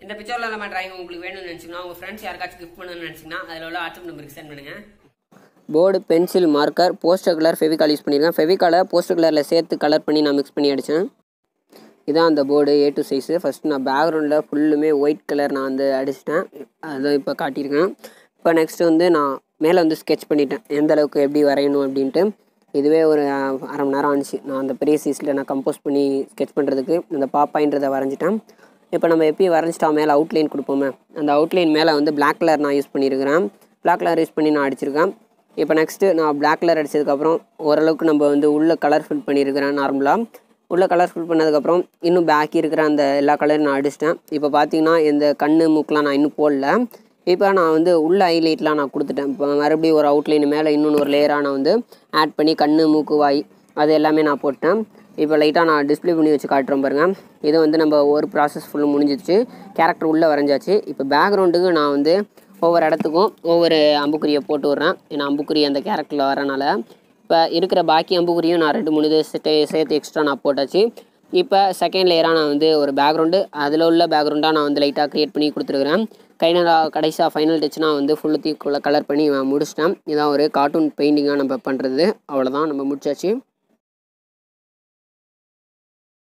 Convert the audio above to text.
இந்த பிக்சர்ல நம்ம டிராயிங் உங்களுக்கு வேணும்னு நினைச்சீங்கன்னா உங்க ஃப்ரெண்ட்ஸ் யாருக்காச்சும் கிஃப்ட் பண்ணணும்னு நினைச்சீங்கன்னா அதில் உள்ள வாட்ஸ்அப் நம்பருக்கு சென்ட் பண்ணுங்க. Board, pencil, marker, poster colour, Fevicol use பண்ணியிருக்கேன். ஃபெவிகாலை போஸ்டர் கலரில் சேர்த்து கலர் பண்ணி நான் மிக்ஸ் பண்ணி அடித்தேன். இதான் அந்த போர்டு A2 சைஸு. ஃபஸ்ட்டு நான் பேக்ரவுண்டில் ஃபுல்லுமே ஒயிட் கலர் நான் வந்து அடிச்சிட்டேன். அதை இப்போ காட்டியிருக்கேன். இப்போ நெக்ஸ்ட்டு வந்து நான் மேலே வந்து ஸ்கெட்ச் பண்ணிட்டேன், எந்த அளவுக்கு எப்படி வரையணும் அப்படின்ட்டு. இதுவே ஒரு அரை மணி நேரம் ஆனிச்சு. நான் அந்த பெரிய சைஸில் நான் கம்போஸ் பண்ணி ஸ்கெட்ச் பண்ணுறதுக்கு அந்த பாப்பாயின்றதை வரைஞ்சிட்டேன். இப்போ நம்ம எப்பயும் வரைஞ்சிட்டா மேலே அவுட்லைன் கொடுப்போமே, அந்த அவுட்லைன் மேலே வந்து பிளாக் கலர் நான் யூஸ் பண்ணியிருக்கிறேன். பிளாக் கலர் யூஸ் பண்ணி நான் அடிச்சிருக்கேன். இப்போ நெக்ஸ்ட்டு நான் பிளாக் கலர் அடித்ததுக்கப்புறம் ஓரளவுக்கு நம்ம வந்து உள்ளே கலர் ஃபில் பண்ணியிருக்கிறேன். நார்மலாக உள்ளே கலர் ஃபில் பண்ணதுக்கப்புறம் இன்னும் பாக்கி இருக்கிற அந்த எல்லா கலரும் நான் அடிச்சிட்டேன். இப்போ பார்த்தீங்கன்னா இந்த கண் மூக்கெலாம் நான் இன்னும் போடல. இப்போ நான் வந்து உள்ள ஹைலைட்லாம் நான் கொடுத்துட்டேன். இப்போ மறுபடியும் ஒரு அவுட்லைன் மேலே இன்னொன்று ஒரு லேயராக நான் வந்து ஆட் பண்ணி கண், மூக்கு, வாய் அது எல்லாமே நான் போட்டேன். இப்போ லைட்டாக நான் டிஸ்பிளே பண்ணி வச்சு காட்டுறேன் பாருங்கள். இது வந்து நம்ம ஒரு ப்ராசஸ் ஃபுல்லும் முடிஞ்சிச்சு. கேரக்டர் உள்ளே வரைஞ்சாச்சு. இப்போ பேக்ரவுண்டுக்கு நான் வந்து ஒவ்வொரு இடத்துக்கும் ஒவ்வொரு அம்புக்குறியை போட்டு விட்றேன். ஏன்னா அம்புக்குறி அந்த கேரக்டரில் வரனால இப்போ இருக்கிற பாக்கி அம்புக்குறியும் நான் 2-3 சேர்த்து எக்ஸ்ட்ரா நான் போட்டாச்சு. இப்போ செகண்ட் லேயராக நான் வந்து ஒரு பேக்ரவுண்டு அதில் உள்ள பேக்ரவுண்டாக நான் வந்து லைட்டாக க்ரியேட் பண்ணி கொடுத்துருக்குறேன். கடைசியாக ஃபைனல் டச்னா வந்து ஃபுல்லுத்தையும் கலர் பண்ணி முடிச்சிட்டேன். இதான் ஒரு கார்ட்டூன் பெயிண்டிங்காக நம்ம பண்ணுறது. அவ்வளோதான், நம்ம முடிச்சாச்சு.